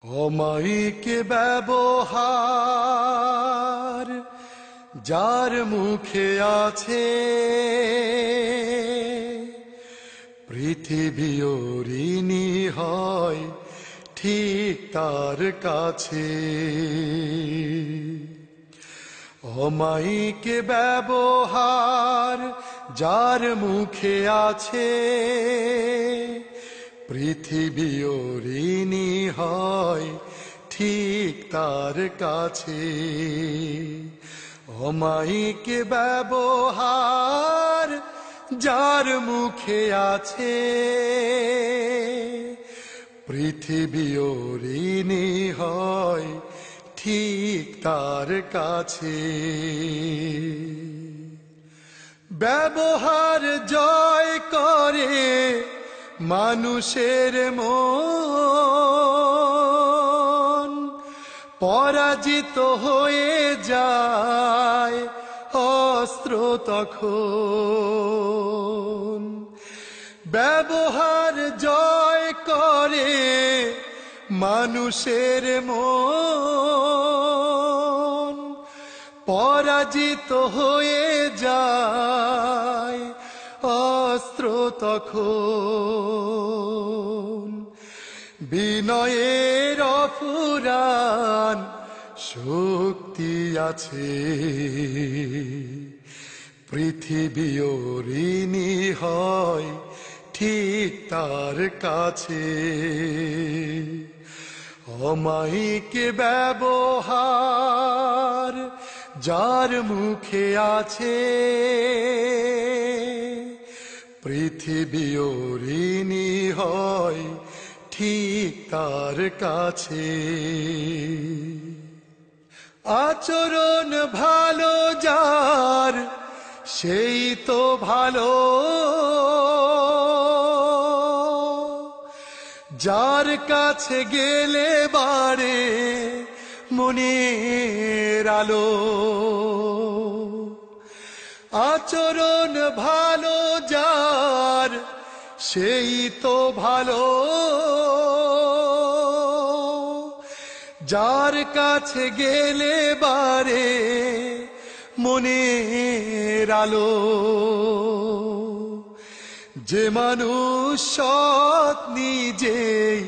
অমায়িক ব্যবহার যার মুখে আছে, পৃথিবীও ঋণী হয় ঠিক তার কাছে। অমায়িক ব্যবহার যার মুখে আছে, পৃথিবীও ঋণী হয় ঠিক তার কাছে। অমায়িক ব্যবহার যার মুখে আছে, পৃথিবীও ঋণী হয় ঠিক তার কাছে। ব্যবহার জয় করে মানুষের মন, পরাজিত হয়ে যায় অস্ত্র তখন। ব্যবহার জয় করে মানুষের মন, পরাজিত হয়ে যায় অস্ত্র তখন। বিনয়ের অফুরান শক্তি আছে, পৃথিবীও ঋণী হয় ঠিক তার কাছে। অমায়িক ব্যবহার যার মুখে আছে, পৃথিবীও ঋণী হয় ঠিক তার কাছে। আচরণ ভালো যার, সেই তো ভালো, যার কাছে গেলে বাড়ে মনের আলো। আচরণ ভালো যার, সেই তো ভালো, যার কাছে গেলে বাড়ে মনের আলো। যে মানুষ সৎ নিজেই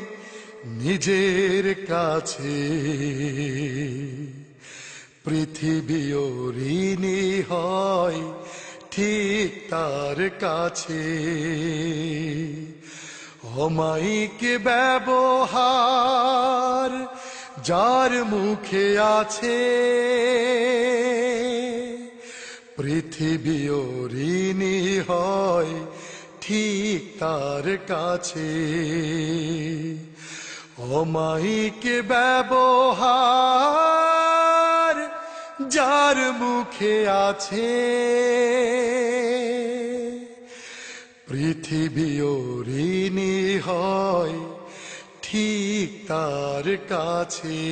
নিজের কাছে, পৃথিবীও ঋণী হয় ঠিক তার কাছে। অমায়িক ব্যবহার যার মুখে আছে, পৃথিবীও ঋণী হয় ঠিক তার কাছে। অমায়িক ব্যবহার যার মুখে আছে, পৃথিবীও ঋণী হয় ঠিক তার কাছে।